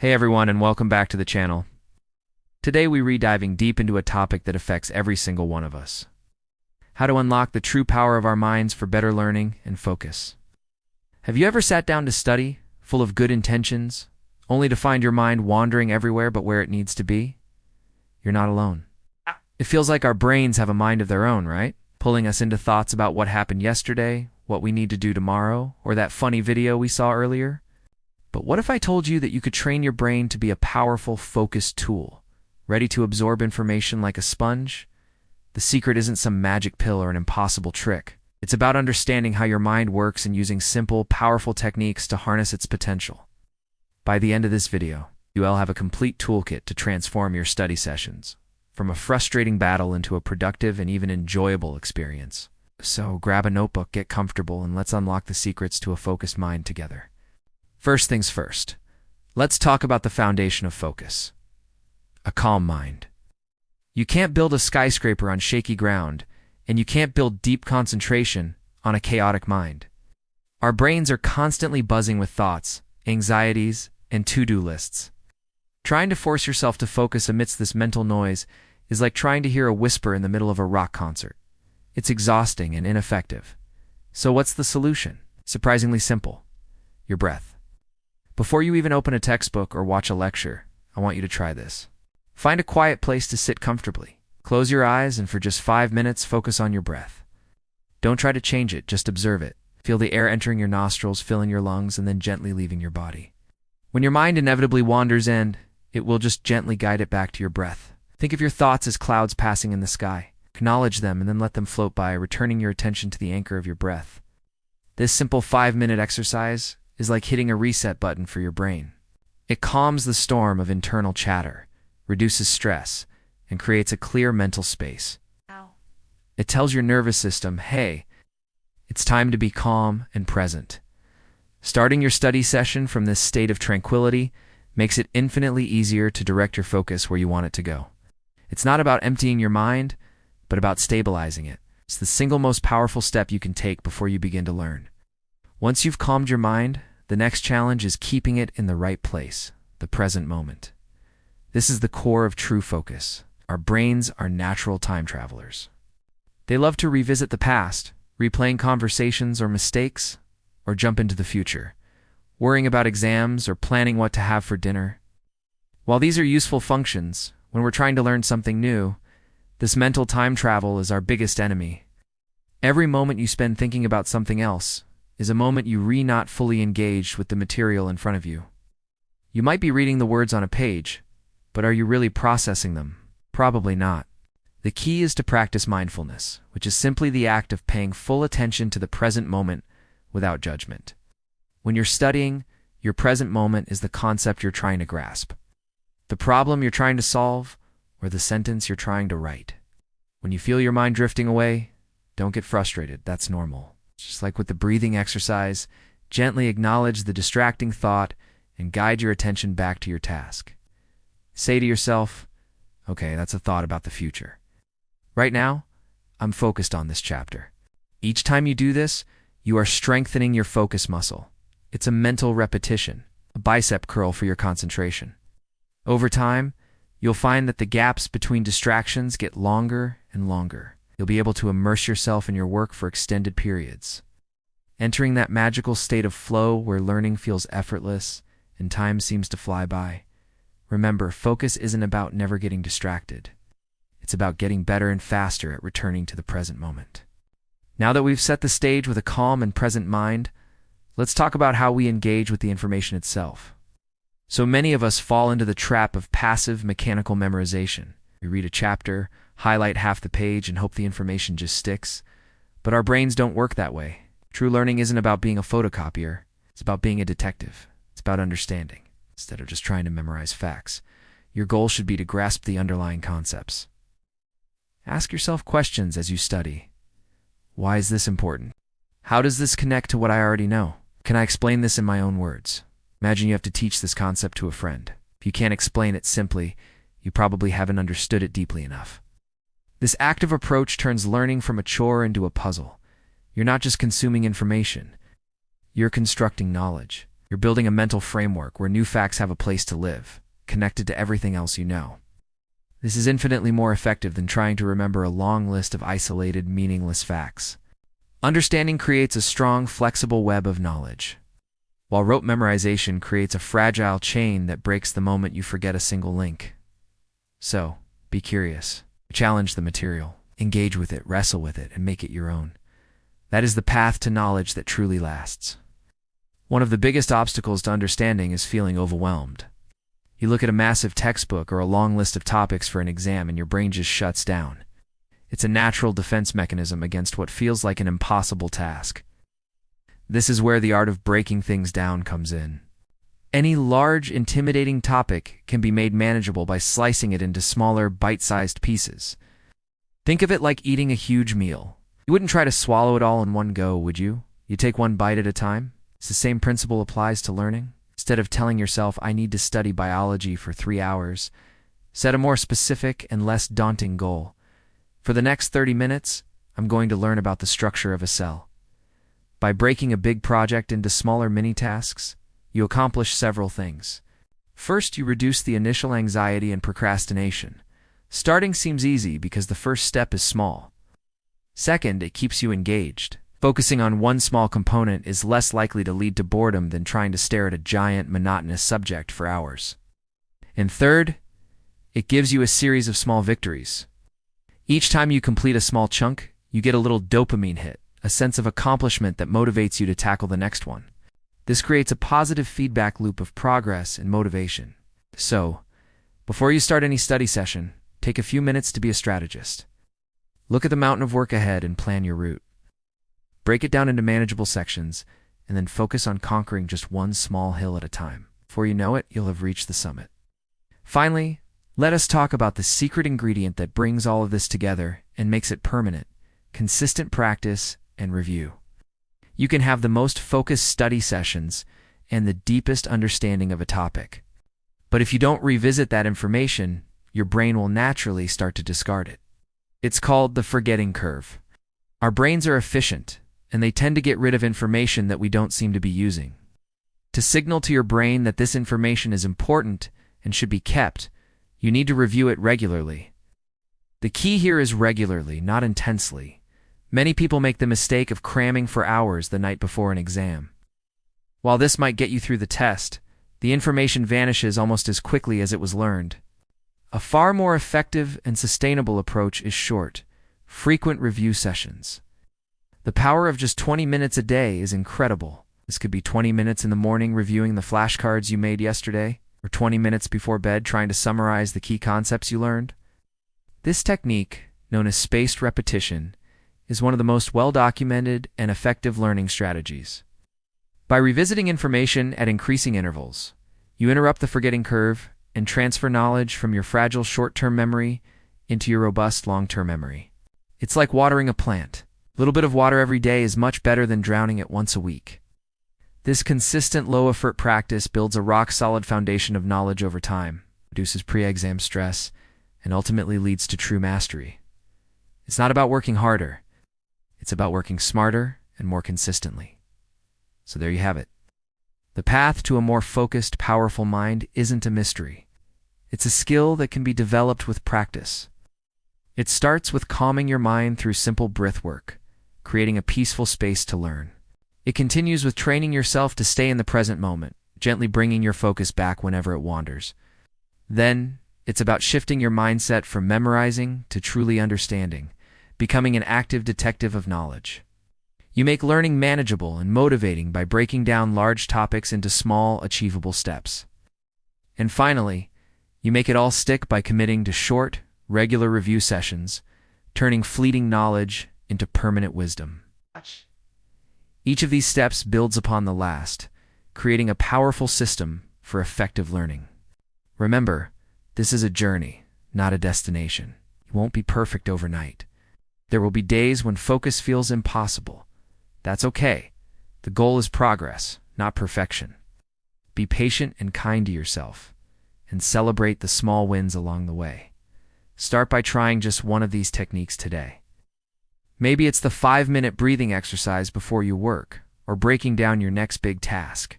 Hey everyone, and welcome back to the channel. Today we diving deep into a topic that affects every single one of us. How to unlock the true power of our minds for better learning and focus. Have you ever sat down to study, full of good intentions, only to find your mind wandering everywhere but where it needs to be? You're not alone. It feels like our brains have a mind of their own, right? Pulling us into thoughts about what happened yesterday, what we need to do tomorrow, or that funny video we saw earlier. But what if I told you that you could train your brain to be a powerful, focused tool, ready to absorb information like a sponge? The secret isn't some magic pill or an impossible trick. It's about understanding how your mind works and using simple, powerful techniques to harness its potential. By the end of this video, you'll have a complete toolkit to transform your study sessions, from a frustrating battle into a productive and even enjoyable experience. So grab a notebook, get comfortable, and let's unlock the secrets to a focused mind together. First things first, let's talk about the foundation of focus. A calm mind. You can't build a skyscraper on shaky ground, and you can't build deep concentration on a chaotic mind. Our brains are constantly buzzing with thoughts, anxieties, and to-do lists. Trying to force yourself to focus amidst this mental noise is like trying to hear a whisper in the middle of a rock concert. It's exhausting and ineffective. So what's the solution? Surprisingly simple. Your breath. Before you even open a textbook or watch a lecture, I want you to try this. Find a quiet place to sit comfortably. Close your eyes and for just 5 minutes, focus on your breath. Don't try to change it, just observe it. Feel the air entering your nostrils, filling your lungs, and then gently leaving your body. When your mind inevitably wanders in, it will just gently guide it back to your breath. Think of your thoughts as clouds passing in the sky. Acknowledge them and then let them float by, returning your attention to the anchor of your breath. This simple 5-minute exercise is like hitting a reset button for your brain. It calms the storm of internal chatter, reduces stress, and creates a clear mental space. It tells your nervous system, hey, it's time to be calm and present. Starting your study session from this state of tranquility makes it infinitely easier to direct your focus where you want it to go. It's not about emptying your mind, but about stabilizing it. It's the single most powerful step you can take before you begin to learn. Once you've calmed your mind, the next challenge is keeping it in the right place, the present moment. This is the core of true focus. Our brains are natural time travelers. They love to revisit the past, replaying conversations or mistakes, or jump into the future, worrying about exams or planning what to have for dinner. While these are useful functions, when we're trying to learn something new, this mental time travel is our biggest enemy. Every moment you spend thinking about something else is a moment you not fully engaged with the material in front of you. You might be reading the words on a page, but are you really processing them? Probably not. The key is to practice mindfulness, which is simply the act of paying full attention to the present moment without judgment. When you're studying, your present moment is the concept you're trying to grasp, the problem you're trying to solve, or the sentence you're trying to write. When you feel your mind drifting away, don't get frustrated. That's normal. Just like with the breathing exercise, gently acknowledge the distracting thought and guide your attention back to your task. Say to yourself, okay, that's a thought about the future. Right now, I'm focused on this chapter. Each time you do this, you are strengthening your focus muscle. It's a mental repetition, a bicep curl for your concentration. Over time, you'll find that the gaps between distractions get longer and longer. You'll be able to immerse yourself in your work for extended periods, entering that magical state of flow where learning feels effortless and time seems to fly by. Remember, focus isn't about never getting distracted. It's about getting better and faster at returning to the present moment. Now that we've set the stage with a calm and present mind, let's talk about how we engage with the information itself. So many of us fall into the trap of passive mechanical memorization. We read a chapter, highlight half the page, and hope the information just sticks. But our brains don't work that way. True learning isn't about being a photocopier. It's about being a detective. It's about understanding, instead of just trying to memorize facts. Your goal should be to grasp the underlying concepts. Ask yourself questions as you study. Why is this important? How does this connect to what I already know? Can I explain this in my own words? Imagine you have to teach this concept to a friend. If you can't explain it simply, you probably haven't understood it deeply enough. This active approach turns learning from a chore into a puzzle. You're not just consuming information. You're constructing knowledge. You're building a mental framework where new facts have a place to live, connected to everything else you know. This is infinitely more effective than trying to remember a long list of isolated, meaningless facts. Understanding creates a strong, flexible web of knowledge, while rote memorization creates a fragile chain that breaks the moment you forget a single link. So, be curious. Challenge the material. Engage with it, wrestle with it, and make it your own. That is the path to knowledge that truly lasts. One of the biggest obstacles to understanding is feeling overwhelmed. You look at a massive textbook or a long list of topics for an exam and your brain just shuts down. It's a natural defense mechanism against what feels like an impossible task. This is where the art of breaking things down comes in. Any large, intimidating topic can be made manageable by slicing it into smaller, bite-sized pieces. Think of it like eating a huge meal. You wouldn't try to swallow it all in one go, would you? You take one bite at a time? It's the same principle applies to learning. Instead of telling yourself, I need to study biology for 3 hours, set a more specific and less daunting goal. For the next 30 minutes, I'm going to learn about the structure of a cell. By breaking a big project into smaller mini-tasks, you accomplish several things. First, you reduce the initial anxiety and procrastination. Starting seems easy because the first step is small. Second, it keeps you engaged. Focusing on one small component is less likely to lead to boredom than trying to stare at a giant, monotonous subject for hours. And third, it gives you a series of small victories. Each time you complete a small chunk, you get a little dopamine hit, a sense of accomplishment that motivates you to tackle the next one. This creates a positive feedback loop of progress and motivation. So, before you start any study session, take a few minutes to be a strategist. Look at the mountain of work ahead and plan your route. Break it down into manageable sections, and then focus on conquering just one small hill at a time. Before you know it, you'll have reached the summit. Finally, let us talk about the secret ingredient that brings all of this together and makes it permanent: consistent practice and review. You can have the most focused study sessions and the deepest understanding of a topic. But if you don't revisit that information, your brain will naturally start to discard it. It's called the forgetting curve. Our brains are efficient, and they tend to get rid of information that we don't seem to be using. To signal to your brain that this information is important and should be kept, you need to review it regularly. The key here is regularly, not intensely. Many people make the mistake of cramming for hours the night before an exam. While this might get you through the test, the information vanishes almost as quickly as it was learned. A far more effective and sustainable approach is short, frequent review sessions. The power of just 20 minutes a day is incredible. This could be 20 minutes in the morning reviewing the flashcards you made yesterday, or 20 minutes before bed trying to summarize the key concepts you learned. This technique, known as spaced repetition, is one of the most well-documented and effective learning strategies. By revisiting information at increasing intervals, you interrupt the forgetting curve and transfer knowledge from your fragile short-term memory into your robust long-term memory. It's like watering a plant. A little bit of water every day is much better than drowning it once a week. This consistent low-effort practice builds a rock-solid foundation of knowledge over time, reduces pre-exam stress, and ultimately leads to true mastery. It's not about working harder. It's about working smarter and more consistently. So there you have it. The path to a more focused, powerful mind isn't a mystery. It's a skill that can be developed with practice. It starts with calming your mind through simple breath work, creating a peaceful space to learn. It continues with training yourself to stay in the present moment, gently bringing your focus back whenever it wanders. Then, it's about shifting your mindset from memorizing to truly understanding, becoming an active detective of knowledge. You make learning manageable and motivating by breaking down large topics into small, achievable steps. And finally, you make it all stick by committing to short, regular review sessions, turning fleeting knowledge into permanent wisdom. Each of these steps builds upon the last, creating a powerful system for effective learning. Remember, this is a journey, not a destination. You won't be perfect overnight. There will be days when focus feels impossible. That's okay. The goal is progress, not perfection. Be patient and kind to yourself, and celebrate the small wins along the way. Start by trying just one of these techniques today. Maybe it's the 5-minute breathing exercise before you work, or breaking down your next big task.